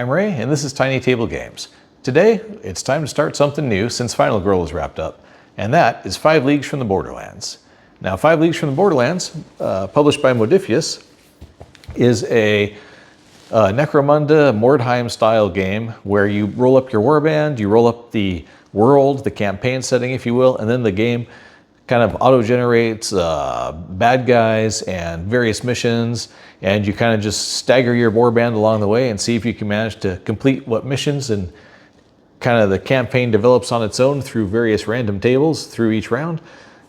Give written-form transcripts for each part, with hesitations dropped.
I'm Ray, and this is TinyTableGames. Today, it's time to start something new since Final Girl is wrapped up, and that is 5 Leagues from the Borderlands. Now, 5 Leagues from the Borderlands, published by Modiphius, is a Necromunda Mordheim-style game where you roll up your warband, you roll up the world, the campaign setting, if you will, and then the game kind of auto-generates bad guys and various missions, and you kind of just stagger your warband along the way and see if you can manage to complete what missions, and kind of the campaign develops on its own through various random tables through each round,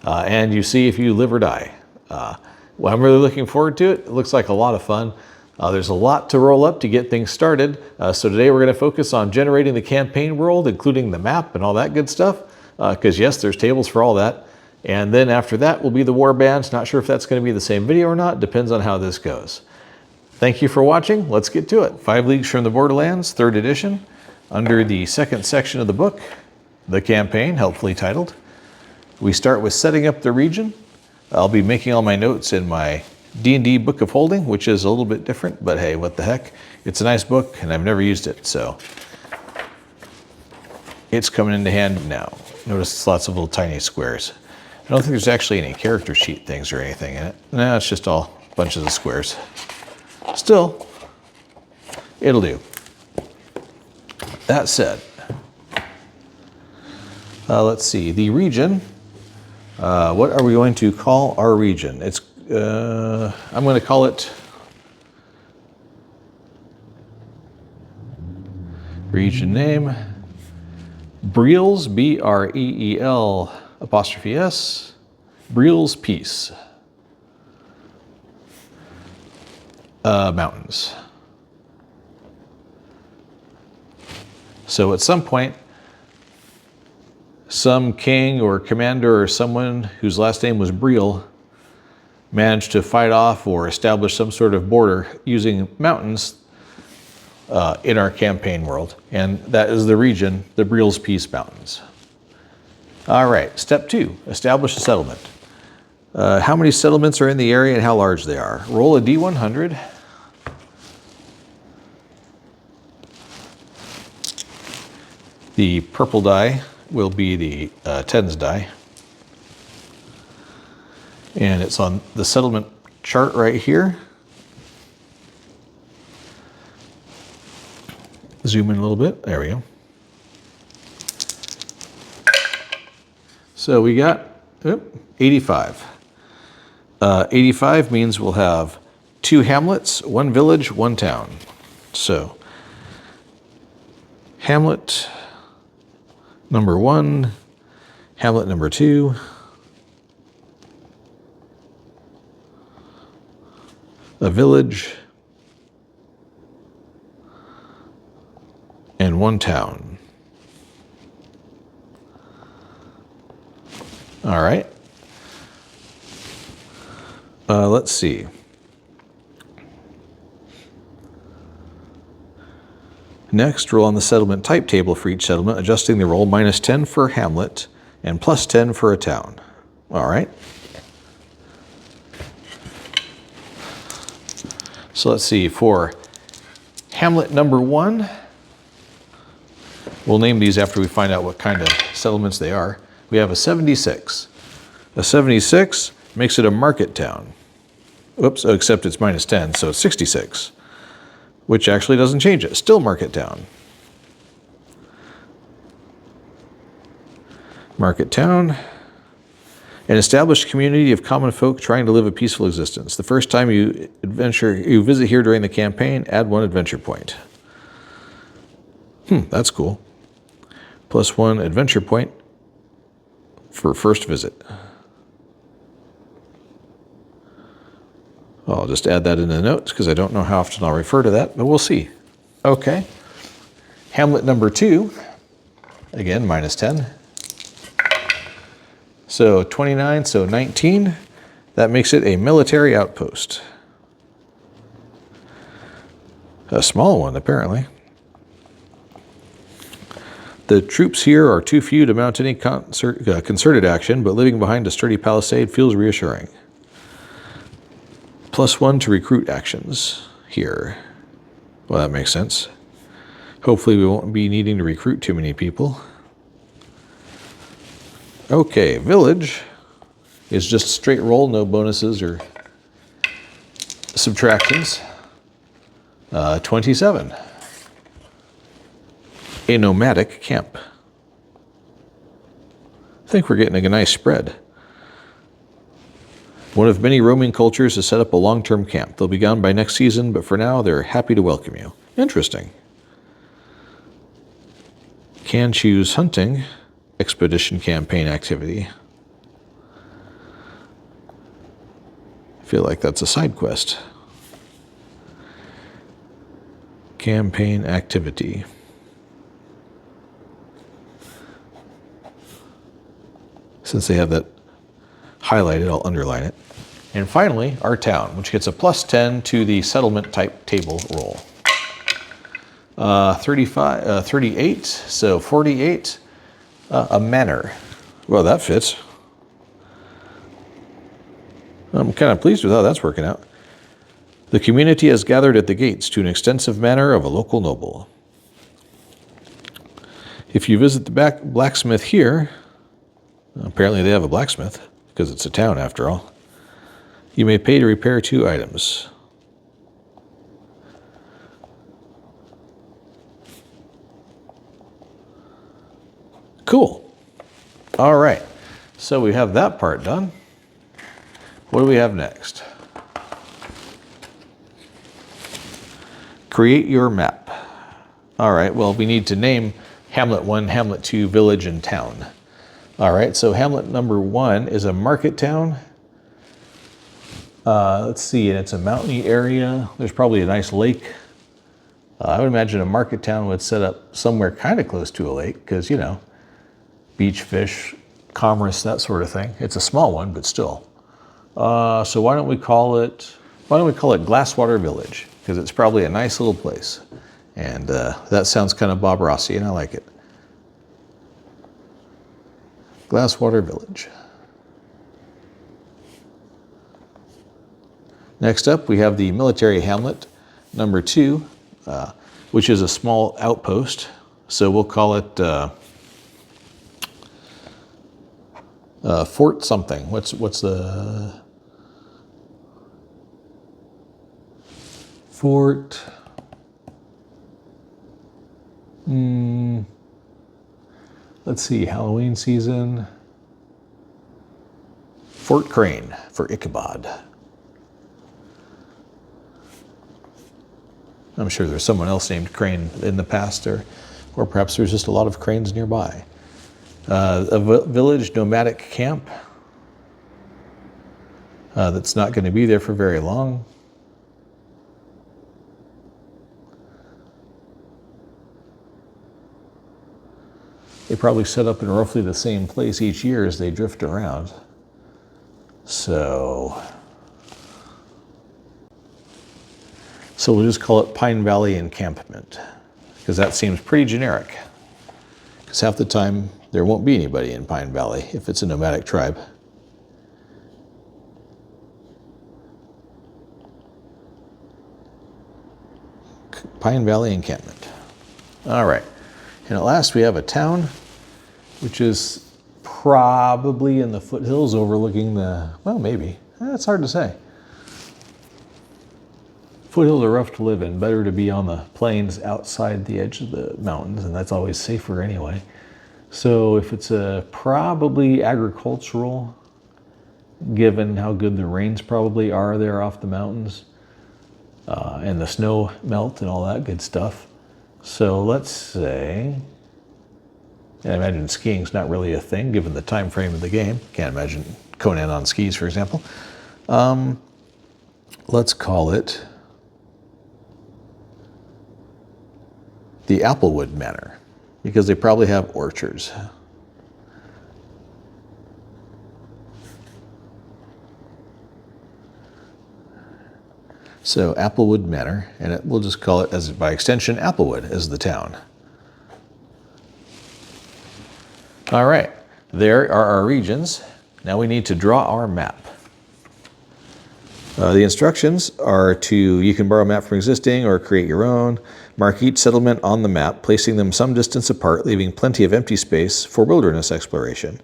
and you see if you live or die. Well, I'm really looking forward to it. It looks like a lot of fun. There's a lot to roll up to get things started, so today we're going to focus on generating the campaign world, including the map and all that good stuff, because yes, there's tables for all that. And then after that will be the warbands. Not sure if that's going to be the same video or not. Depends on how this goes. Thank you for watching. Let's get to it. 5 Leagues from the Borderlands, 3rd edition, under the 2nd section of the book, the campaign, helpfully titled. We start with setting up the region. I'll be making all my notes in my D&D Book of Holding, which is a little bit different, but hey, what the heck. It's a nice book, and I've never used it, so it's coming into hand now. Notice it's lots of little tiny squares. I don't think there's actually any character sheet things or anything in it. No, it's just all bunches of squares. Still, it'll do. That said, let's see, the region. What are we going to call our region? It's I'm going to call it region name Breel's, B-R-E-E-L apostrophe S, Breel's Peace. Mountains. So at some point, some king or commander or someone whose last name was Breel managed to fight off or establish some sort of border using mountains in our campaign world. And that is the region, the Breel's Peace Mountains. All right, step 2, establish a settlement. How many settlements are in the area and how large they are? Roll a D100. The purple die will be the tens die. And it's on the settlement chart right here. Zoom in a little bit, there we go. So we got 85. 85 means we'll have 2 hamlets, 1 village, 1 town. So hamlet number 1, hamlet number 2, a village, and 1 town. All right. Let's see. Next, roll on the settlement type table for each settlement, adjusting the roll -10 for hamlet and +10 for a town. All right. So let's see, for hamlet number 1, we'll name these after we find out what kind of settlements they are. We have a 76. A 76 makes it a market town. Oops, except it's -10, so it's 66, which actually doesn't change it. Still market town. Market town. An established community of common folk trying to live a peaceful existence. The first time you visit here during the campaign, add 1 adventure point. That's cool. +1 adventure point for first visit. I'll just add that in the notes because I don't know how often I'll refer to that, but we'll see. Okay. Hamlet number 2, again, -10. So 29, so 19. That makes it a military outpost. A small one, apparently. The troops here are too few to mount any concerted action, but living behind a sturdy palisade feels reassuring. +1 to recruit actions here. Well, that makes sense. Hopefully we won't be needing to recruit too many people. Okay, village is just straight roll, no bonuses or subtractions. 27. A nomadic camp. I think we're getting a nice spread. One of many roaming cultures has set up a long-term camp. They'll be gone by next season, but for now they're happy to welcome you. Interesting. Can choose hunting, expedition campaign activity. I feel like that's a side quest. Campaign activity. Since they have that highlighted, I'll underline it. And finally, our town, which gets a +10 to the settlement type table roll. 38, so 48. A manor. Well, that fits. I'm kind of pleased with how that's working out. The community has gathered at the gates to an extensive manor of a local noble. If you visit the blacksmith here, apparently they have a blacksmith, because it's a town after all, you may pay to repair 2 items. Cool. All right. So we have that part done. What do we have next? Create your map. All right. Well, we need to name Hamlet 1, Hamlet 2, Village, and Town. All right. So Hamlet number 1 is a market town. Let's see. And it's a mountainy area. There's probably a nice lake. I would imagine a market town would set up somewhere kind of close to a lake because, you know, beach, fish, commerce, that sort of thing. It's a small one, but still. So why don't we call it Glasswater Village? Because it's probably a nice little place. And that sounds kind of Bob Rossi, and I like it. Glasswater Village. Next up, we have the military hamlet, number 2, which is a small outpost. So we'll call it Fort something. What's the Fort? Let's see, Halloween season. Fort Crane for Ichabod. I'm sure there's someone else named Crane in the past, or perhaps there's just a lot of cranes nearby. A village nomadic camp that's not going to be there for very long. They probably set up in roughly the same place each year as they drift around. So we'll just call it Pine Valley Encampment, because that seems pretty generic. Because half the time there won't be anybody in Pine Valley if it's a nomadic tribe. Pine Valley Encampment. All right. And at last we have a town, which is probably in the foothills overlooking the, well, maybe. It's hard to say. Foothills are rough to live in. Better to be on the plains outside the edge of the mountains, and that's always safer anyway. So if it's probably agricultural, given how good the rains probably are there off the mountains, and the snow melt and all that good stuff. So let's say, and I imagine skiing's not really a thing given the time frame of the game. Can't imagine Conan on skis, for example. Let's call it the Applewood Manor, because they probably have orchards. So Applewood Manor, and we'll just call it, as by extension, Applewood as the town. All right, there are our regions. Now we need to draw our map. The instructions are you can borrow a map from existing or create your own. Mark each settlement on the map, placing them some distance apart, leaving plenty of empty space for wilderness exploration.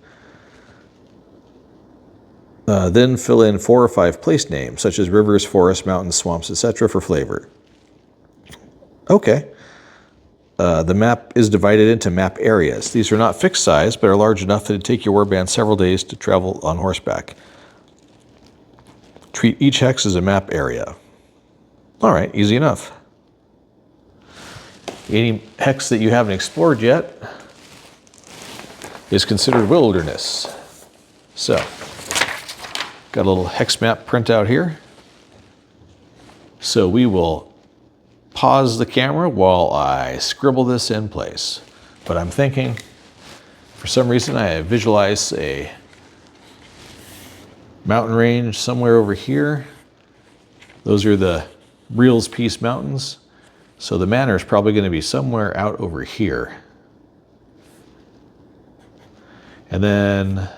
Then fill in 4 or 5 place names, such as rivers, forests, mountains, swamps, etc. for flavor. Okay. The map is divided into map areas. These are not fixed size, but are large enough that it'd take your warband several days to travel on horseback. Treat each hex as a map area. All right, easy enough. Any hex that you haven't explored yet is considered wilderness. So, got a little hex map printout here. So we will pause the camera while I scribble this in place. But I'm thinking, for some reason, I visualize a mountain range somewhere over here. Those are the Reels Peace Mountains. So the manor is probably going to be somewhere out over here. And then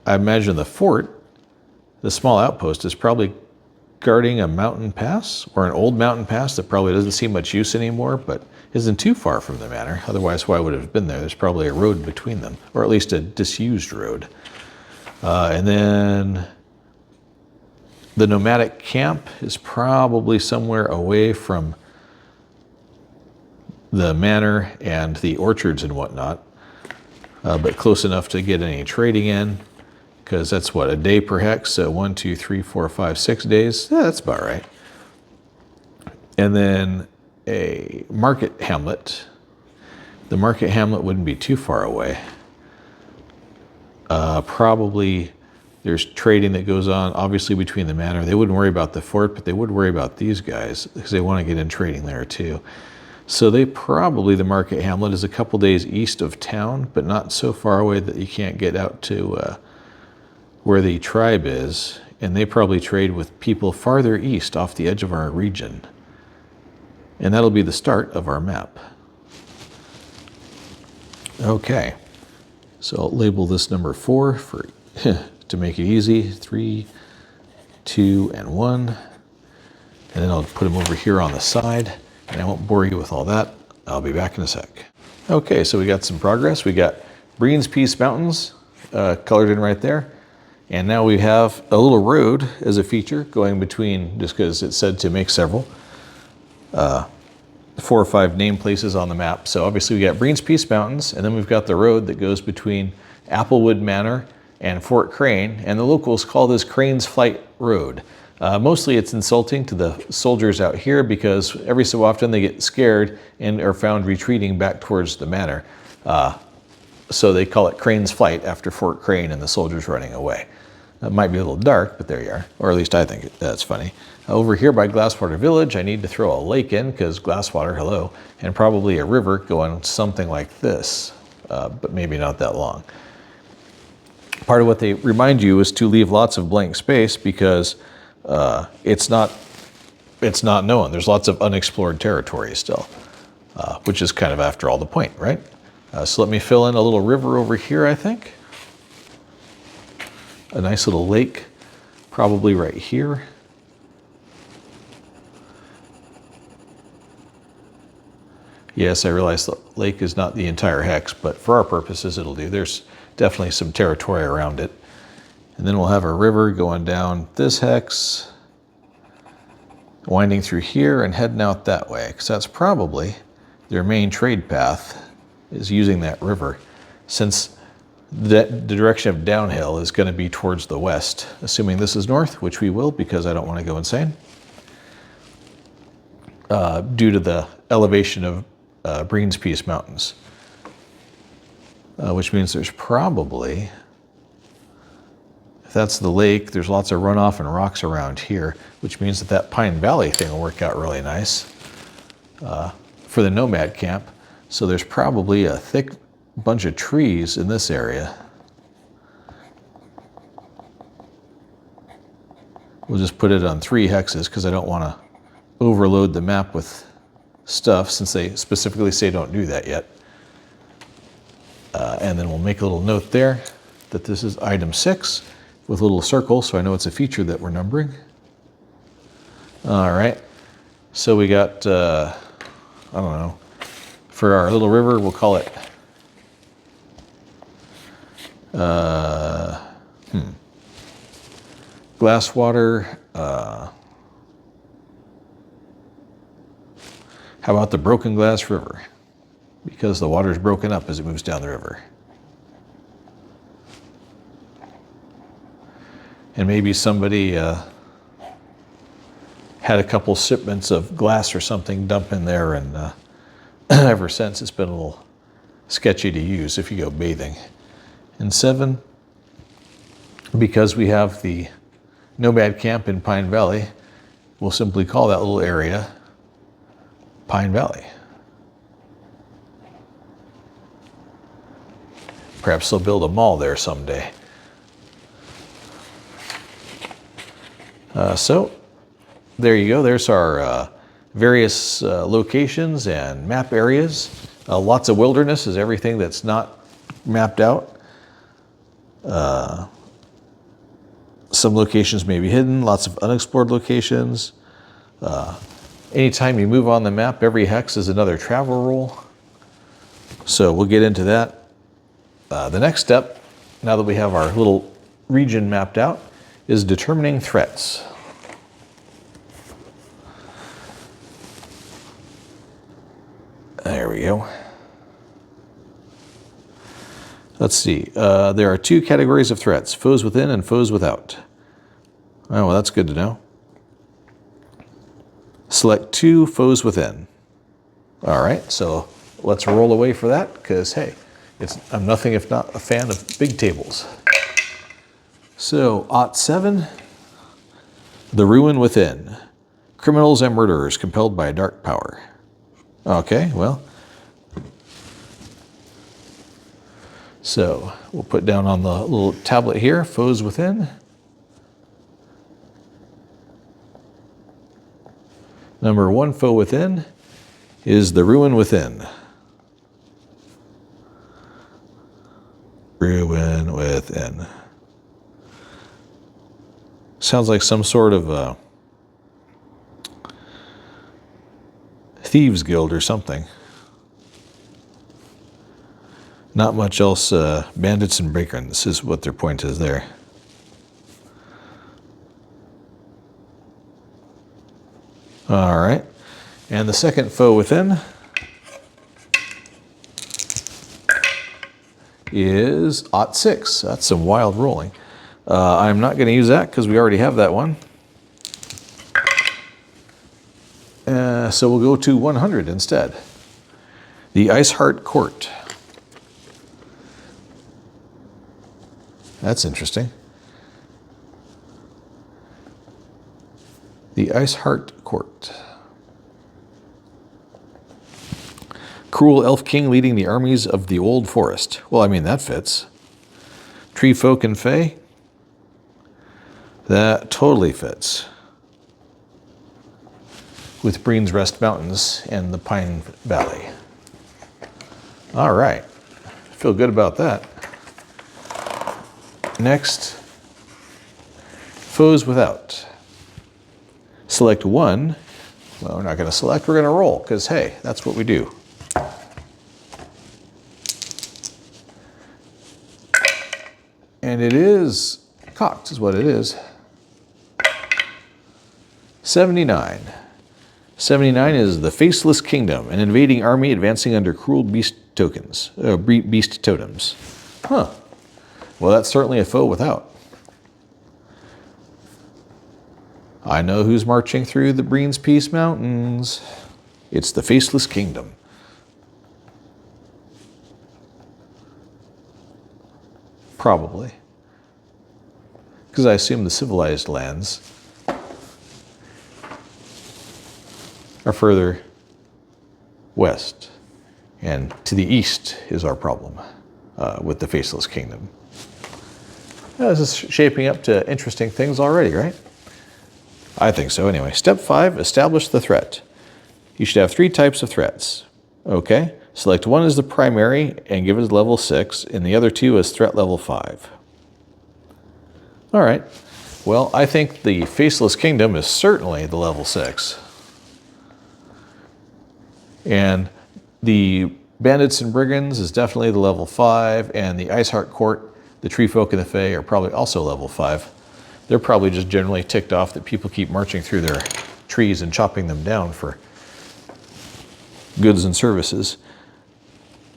I imagine the fort, the small outpost, is probably guarding a mountain pass, or an old mountain pass that probably doesn't see much use anymore, but isn't too far from the manor. Otherwise, why would it have been there? There's probably a road between them, or at least a disused road. And then the nomadic camp is probably somewhere away from the manor and the orchards and whatnot, but close enough to get any trading in, because that's what, a day per hex, so 1, 2, 3, 4, 5, 6 days. Yeah, that's about right. And then a market hamlet. The market hamlet wouldn't be too far away. Probably there's trading that goes on, obviously, between the manor. They wouldn't worry about the fort, but they would worry about these guys because they want to get in trading there too. So the market hamlet is a couple days east of town, but not so far away that you can't get out to where the tribe is. And they probably trade with people farther east off the edge of our region. And that'll be the start of our map. Okay. So I'll label this number 4 for to make it easy. 3, 2, and 1. And then I'll put them over here on the side. And I won't bore you with all that. I'll be back in a sec. Okay, so we got some progress. We got Breen's Peace Mountains colored in right there. And now we have a little road as a feature going between, just because it said to make several, 4 or 5 name places on the map. So obviously we got Breen's Peace Mountains, and then we've got the road that goes between Applewood Manor and Fort Crane, and the locals call this Crane's Flight Road. Mostly it's insulting to the soldiers out here because every so often they get scared and are found retreating back towards the manor. So they call it Crane's Flight after Fort Crane and the soldiers running away. It might be a little dark, but there you are. Or at least I think that's funny. Over here by Glasswater Village, I need to throw a lake in because Glasswater, hello, and probably a river going something like this, but maybe not that long. Part of what they remind you is to leave lots of blank space because it's not known. There's lots of unexplored territory still, which is kind of after all the point, right? So let me fill in a little river over here, I think. A nice little lake, probably right here. Yes, I realize the lake is not the entire hex, but for our purposes it'll do. There's definitely some territory around it. And then we'll have a river going down this hex, winding through here and heading out that way, because that's probably their main trade path, is using that river, since the direction of downhill is going to be towards the west, assuming this is north, which we will because I don't want to go insane, due to the elevation of Breen's Peace Mountains, which means there's probably, if that's the lake, there's lots of runoff and rocks around here, which means that Pine Valley thing will work out really nice for the nomad camp. So there's probably a thick bunch of trees in this area. We'll just put it on 3 hexes because I don't want to overload the map with stuff, since they specifically say don't do that yet. And then we'll make a little note there that this is item 6 with a little circle, so I know it's a feature that we're numbering. All right. So we got, I don't know, for our little river, we'll call it, glass water. How about the broken glass river? Because the water's broken up as it moves down the river. And maybe somebody had a couple shipments of glass or something dump in there, and ever since it's been a little sketchy to use if you go bathing. And 7, because we have the Nomad Camp in Pine Valley, we'll simply call that little area Pine Valley. Perhaps they'll build a mall there someday. So there you go. There's our various locations and map areas. Lots of wilderness is everything that's not mapped out. Some locations may be hidden, lots of unexplored locations. Anytime you move on the map, every hex is another travel rule. So we'll get into that. The next step, now that we have our little region mapped out, is determining threats. There we go. Let's see. There are 2 categories of threats, foes within and foes without. Oh, well, that's good to know. Select 2 foes within. All right, so let's roll away for that, because, hey, I'm nothing if not a fan of big tables. So, ot7, the ruin within. Criminals and murderers compelled by a dark power. Okay, well. So, we'll put down on the little tablet here, foes within. Number 1 foe within is the ruin within. Ruin within. Sounds like some sort of thieves guild or something. Not much else. Bandits and break-ins is what their point is there. All right, and the second foe within is ot6. That's some wild rolling. I'm not going to use that because we already have that one. So we'll go to 100 instead. The Iceheart Court. That's interesting. The Iceheart Court. Cruel Elf King leading the armies of the Old Forest. Well, I mean, that fits. Tree Folk and Fae. That totally fits. With Breen's Rest Mountains and the Pine Valley. All right. Feel good about that. Next, foes without. Select 1. Well, we're not going to select, we're going to roll, because, hey, that's what we do. And it is cocked, is what it is. 79. 79 is the Faceless Kingdom, an invading army advancing under cruel beast totems. Huh. Well, that's certainly a foe without. I know who's marching through the Breen's Peace Mountains. It's the Faceless Kingdom. Probably. Because I assume the civilized lands are further west. And to the east is our problem with the Faceless Kingdom. This is shaping up to interesting things already, right? I think so anyway. Step 5, establish the threat. You should have 3 types of threats. Okay, select 1 as the primary and give it level 6, and the other 2 as threat level 5. All right, Well, I think the Faceless Kingdom is certainly the level 6. And the Bandits and Brigands is definitely the level 5, and the Iceheart Court, the Tree Folk and the Fae are probably also level 5. They're probably just generally ticked off that people keep marching through their trees and chopping them down for goods and services.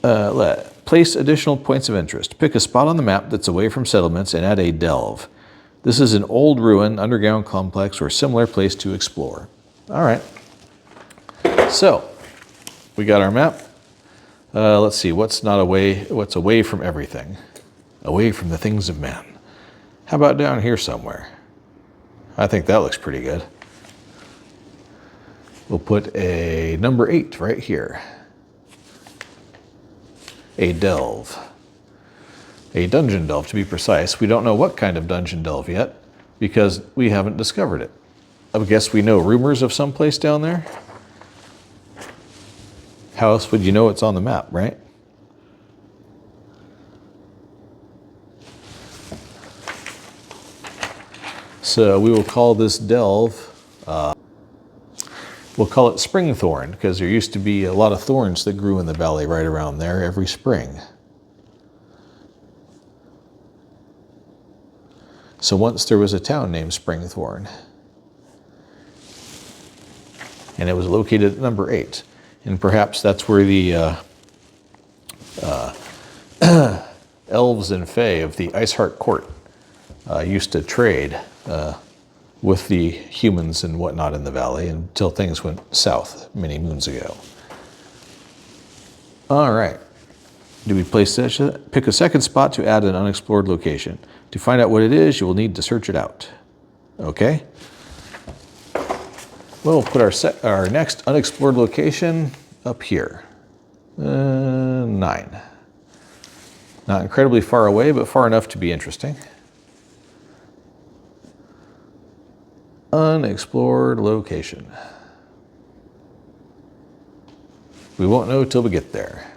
Place additional points of interest. Pick a spot on the map that's away from settlements and add a delve. This is an old ruin, underground complex, or similar place to explore. All right. So, we got our map. Let's see, what's away from everything? Away from the things of man. How about down here somewhere? I think that looks pretty good. We'll put a number 8 right here. A delve. A dungeon delve, to be precise. We don't know what kind of dungeon delve yet because we haven't discovered it. I guess we know rumors of some place down there. How else would you know it's on the map, right? So we will call this delve, we'll call it Springthorn, because there used to be a lot of thorns that grew in the valley right around there every spring. So once there was a town named Springthorn, and it was located at number 8. And perhaps that's where the elves and fae of the Iceheart Court used to trade with the humans and whatnot in the valley until things went south many moons ago. All right. Do we place this? Pick a second spot to add an unexplored location. To find out what it is, you will need to search it out. Okay? We'll put our next unexplored location up here. 9. Not incredibly far away, but far enough to be interesting. Unexplored location. We won't know till we get there.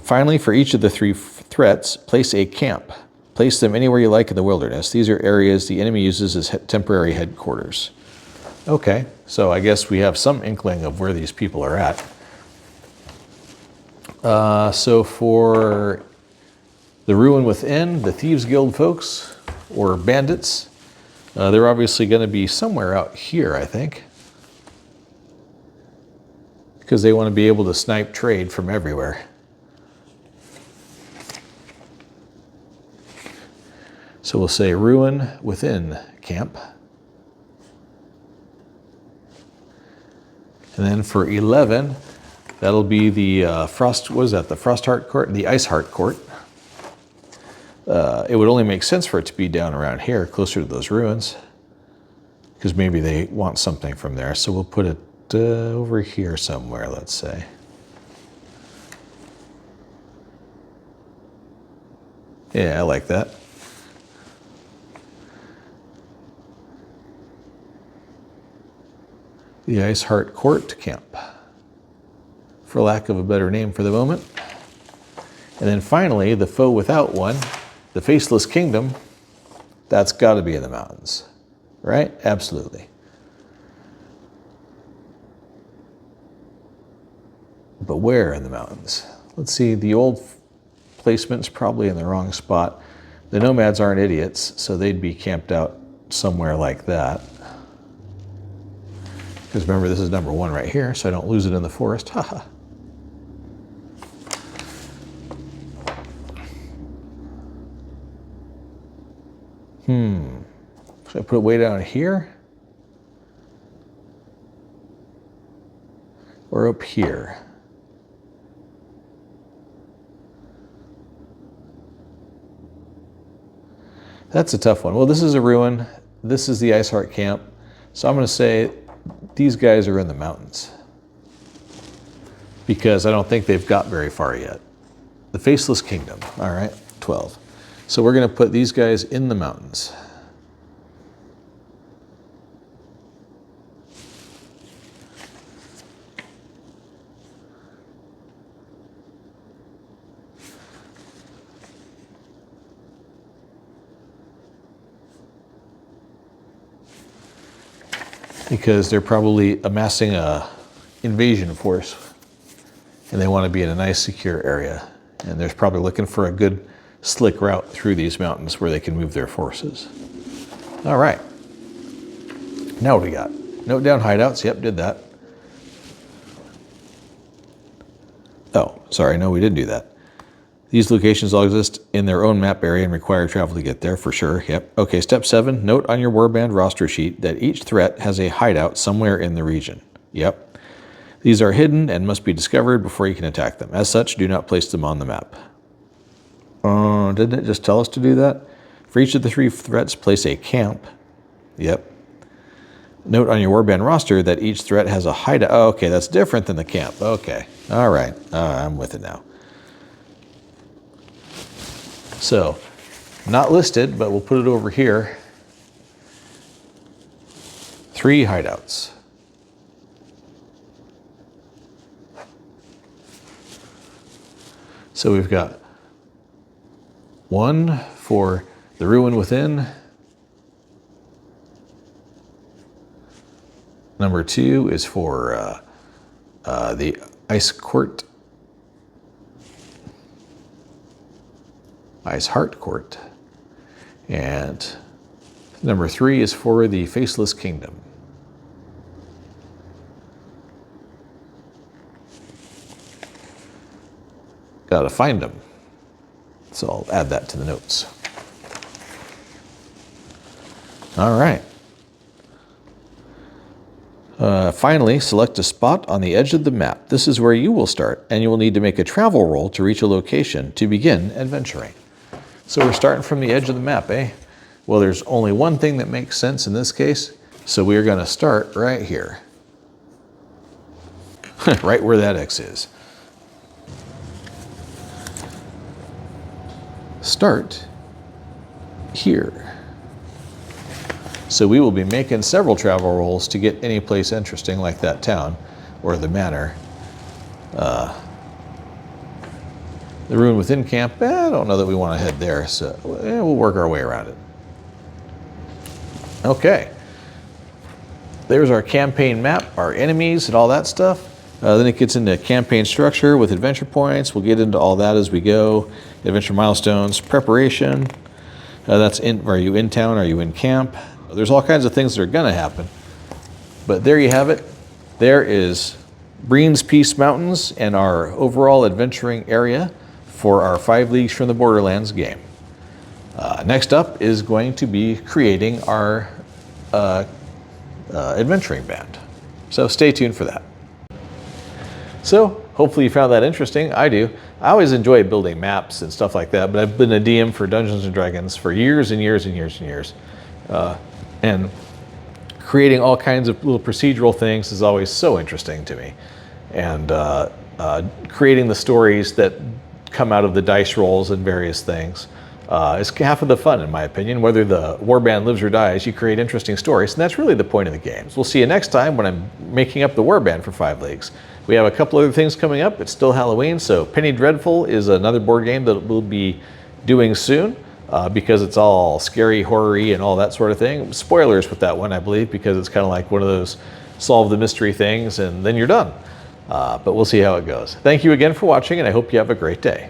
Finally, for each of the 3 threats, place a camp. Place them anywhere you like in the wilderness. These are areas the enemy uses as temporary headquarters. Okay, so I guess we have some inkling of where these people are at. So for the Ruin Within, the Thieves Guild folks, or bandits, they're obviously going to be somewhere out here, I think. Because they want to be able to snipe trade from everywhere. So we'll say Ruin Within camp. And then for 11, that'll be the the Frostheart Court, the Iceheart Court. It would only make sense for it to be down around here, closer to those ruins, because maybe they want something from there. So we'll put it over here somewhere, let's say. Yeah, I like that. The Iceheart Court camp, for lack of a better name for the moment. And then finally, the foe without one, the Faceless Kingdom, that's got to be in the mountains, right? Absolutely. But where in the mountains? Let's see, the old placement's probably in the wrong spot. The nomads aren't idiots, so they'd be camped out somewhere like that. Because remember, this is number 1 right here, so I don't lose it in the forest. Haha. Should I put it way down here? Or up here? That's a tough one. Well, this is a ruin. This is the Iceheart camp. So I'm going to say these guys are in the mountains, because I don't think they've got very far yet. The Faceless Kingdom, all right, 12. So we're going to put these guys in the mountains. because they're probably amassing a invasion force and they want to be in a nice secure area. And they're probably looking for a good slick route through these mountains where they can move their forces. All right. Now what do we got? Note down hideouts. Yep, did that. Oh, sorry. No, we didn't do that. These locations all exist in their own map area and require travel to get there, for sure. Yep. Okay, step 7. Note on your warband roster sheet that each threat has a hideout somewhere in the region. Yep. These are hidden and must be discovered before you can attack them. As such, do not place them on the map. Didn't it just tell us to do that? For each of the 3 threats, place a camp. Yep. Note on your warband roster that each threat has a hideout. Oh, okay, that's different than the camp. Okay. All right. I'm with it now. So, not listed, but we'll put it over here. 3 hideouts. So we've got 1 for the Ruin Within. Number 2 is for the Ice Court. Ice Heart Court. And number 3 is for the Faceless Kingdom. Gotta find them. So I'll add that to the notes. All right. Finally, select a spot on the edge of the map. This is where you will start, and you will need to make a travel roll to reach a location to begin adventuring. So we're starting from the edge of the map, eh? Well, there's only one thing that makes sense in this case, so we are going to start right here. Right where that X is. Start here. So we will be making several travel rolls to get any place interesting like that town or the manor. The Ruin Within camp, I don't know that we want to head there, so we'll work our way around it. Okay. There's our campaign map, our enemies and all that stuff. Then it gets into campaign structure with adventure points. We'll get into all that as we go. Adventure milestones, preparation. That's are you in town? Are you in camp? There's all kinds of things that are going to happen. But there you have it. There is Breen's Peace Mountains and our overall adventuring area for our 5 Leagues from the Borderlands game. Next up is going to be creating our adventuring band. So stay tuned for that. So hopefully you found that interesting. I do. I always enjoy building maps and stuff like that, but I've been a DM for Dungeons & Dragons for years and years and years and years. And creating all kinds of little procedural things is always so interesting to me. And creating the stories that come out of the dice rolls and various things is half of the fun, in my opinion. Whether the warband lives or dies, you create interesting stories, and that's really the point of the games. We'll see you next time when I'm making up the warband for 5 Leagues. We have a couple other things coming up. It's still Halloween, so Penny Dreadful is another board game that we'll be doing soon because it's all scary, horror-y, and all that sort of thing. Spoilers with that one, I believe, because it's kind of like one of those solve the mystery things, and then you're done. But we'll see how it goes. Thank you again for watching, and I hope you have a great day.